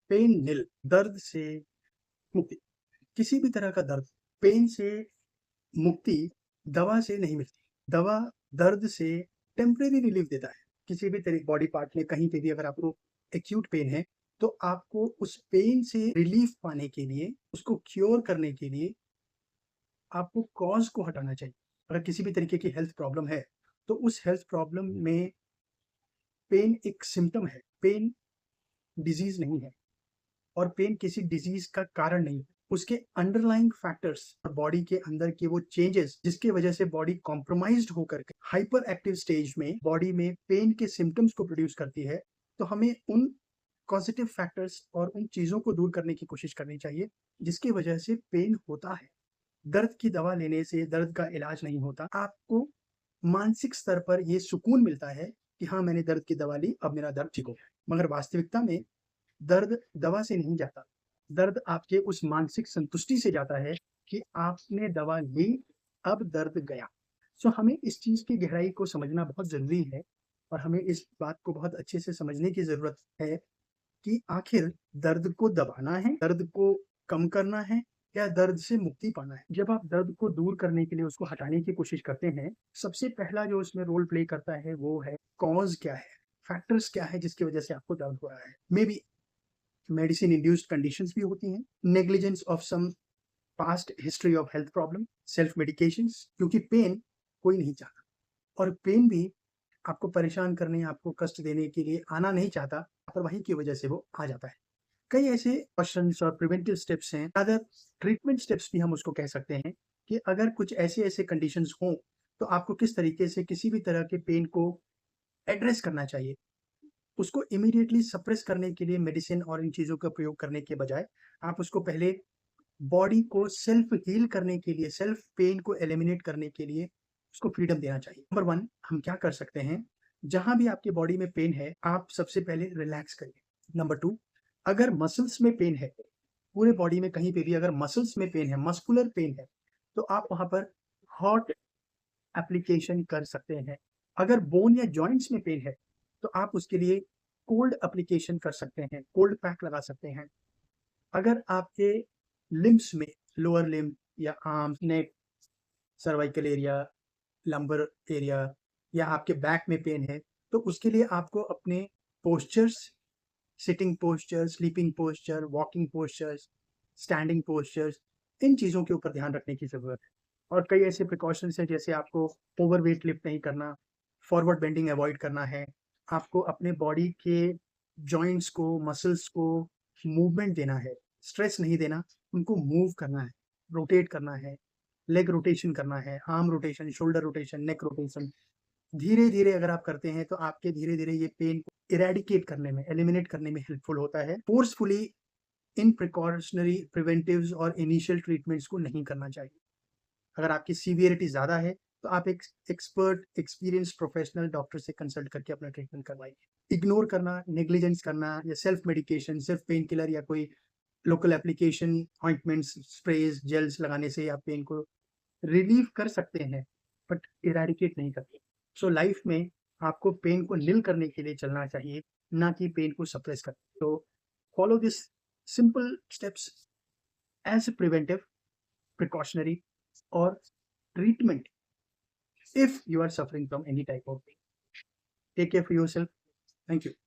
Pen निल, दर्द से मुक्ति। किसी भी तरह का दर्द, पेन से मुक्ति दवा से नहीं मिलती। दवा दर्द से टेम्परेरी रिलीफ देता है। किसी भी तरह बॉडी पार्ट में कहीं पे भी अगर आपको एक्यूट पेन है, तो आपको उस पेन से रिलीफ पाने के लिए, उसको क्योर करने के लिए आपको कॉज़ को हटाना चाहिए। अगर किसी भी तरीके की हेल्थ प्रॉब्लम है, तो उस हेल्थ प्रॉब्लम में पेन एक सिम्पटम है, पेन डिज़ीज़ नहीं है। और पेन किसी डिजीज का कारण नहीं है। उसके अंडरलाइंग फैक्टर्स और बॉडी के अंदर के वो चेंजेस जिसकी वजह से बॉडी कॉम्प्रोमाइज्ड होकर के हाइपर एक्टिव स्टेज में बॉडी में पेन के सिम्टम्स को प्रोड्यूस करती है, तो हमें उन पॉजिटिव फैक्टर्स और उन चीज़ों को दूर करने की कोशिश करनी चाहिए जिसकी वजह से पेन होता है। दर्द की दवा लेने से दर्द का इलाज नहीं होता। आपको मानसिक स्तर पर ये सुकून मिलता है कि हाँ, मैंने दर्द की दवा ली, अब मेरा दर्द ठीक हो गया। मगर वास्तविकता में दर्द दवा से नहीं जाता। दर्द आपके उस मानसिक संतुष्टि से जाता है कि आपने दवा ली, अब दर्द गया। सो हमें इस चीज़ की गहराई को समझना बहुत ज़रूरी है और हमें इस बात को बहुत अच्छे से समझने की ज़रूरत है कि आखिर दर्द को दबाना है, दर्द को कम करना है या दर्द से मुक्ति पाना है। जब आप दर्द को दूर करने के लिए उसको हटाने की कोशिश करते हैं, सबसे पहला जो उसमें रोल प्ले करता है वो है कॉज़ क्या है? फैक्टर्स क्या है जिसकी वजह से आपको दर्द हो रहा है? मेबी मेडिसिन इंड्यूस्ड कंडीशंस भी होती हैं, negligence of some past history of health problem, self medications, क्योंकि पेन कोई नहीं चाहता और पेन भी आपको परेशान करने, आपको कष्ट देने के लिए आना नहीं चाहता, लापरवाही की वजह से वो आ जाता है। कई ऐसे क्वेश्चंस और प्रिवेंटिव स्टेप्स हैं, अदर ट्रीटमेंट स्टेप्स भी हम उसको कह सकते हैं कि अगर कुछ ऐसे-ऐसे कंडीशंस हों, तो आपको किस तरीके से किसी भी तरह के पेन को एड्रेस करना चाहिए। उसको इमीडिएटली सप्रेस करने के लिए मेडिसिन और इन चीज़ों का प्रयोग करने के बजाय, आप उसको पहले बॉडी को सेल्फ हील करने के लिए, सेल्फ पेन को एलिमिनेट करने के लिए उसको फ्रीडम देना चाहिए। नंबर 1 हम क्या कर सकते हैं, जहाँ भी आपकी बॉडी में पेन है, आप सबसे पहले रिलैक्स करिए। नंबर 2 अगर मसल्स में पेन है, पूरे बॉडी में कहीं पे भी अगर मसल्स में पेन है, मस्कुलर पेन है, तो आप वहाँ पर हॉट एप्लीकेशन कर सकते हैं। अगर बोन या जॉइंट्स में पेन है, तो आप उसके लिए कोल्ड एप्लीकेशन कर सकते हैं, कोल्ड पैक लगा सकते हैं। अगर आपके लिम्ब्स में, लोअर लिम्ब या आर्म्स, नेक, सर्वाइकल एरिया, लंबर एरिया या आपके बैक में पेन है, तो उसके लिए आपको अपने postures, sitting posture, sleeping posture, walking postures, standing postures, इन चीज़ों के ऊपर ध्यान रखने की ज़रूरत है। और कई ऐसे प्रिकॉशंस हैं जैसे आपको ओवरवेट लिफ्ट नहीं करना, फॉरवर्ड बेंडिंग अवॉइड करना है, आपको अपने बॉडी के जॉइंट्स को, मसल्स को मूवमेंट देना है, स्ट्रेस नहीं देना, उनको मूव करना है, रोटेट करना है, लेग रोटेशन करना है, arm rotation, shoulder rotation, neck rotation. धीरे-धीरे अगर आप करते हैं तो आपके धीरे-धीरे ये पेन को इरेडिकेट करने में, एलिमिनेट करने में हेल्पफुल होता है। फोर्सफुली इन प्रिकॉशनरी प्रिवेंटिव्स और इनिशियल ट्रीटमेंट्स को नहीं करना चाहिए। अगर आपकी सीवियरिटी ज़्यादा है, तो आप एक एक्सपर्ट, एक्सपीरियंस्ड प्रोफेशनल डॉक्टर से कंसल्ट करके अपना ट्रीटमेंट करवाइए। इग्नोर करना, नेग्लिजेंस करना या सेल्फ मेडिकेशन, सिर्फ पेन किलर या कोई local application, ointments, sprays, gels लगाने से आप पेन को रिलीव कर सकते हैं, बट इरेडिकेट नहीं करते। सो लाइफ में आपको पेन को निल करने के लिए चलना चाहिए, ना कि पेन को सप्रेस कर। तो follow this simple steps as preventive, precautionary और treatment if you are suffering from any type of pain. Take care for yourself. Thank you.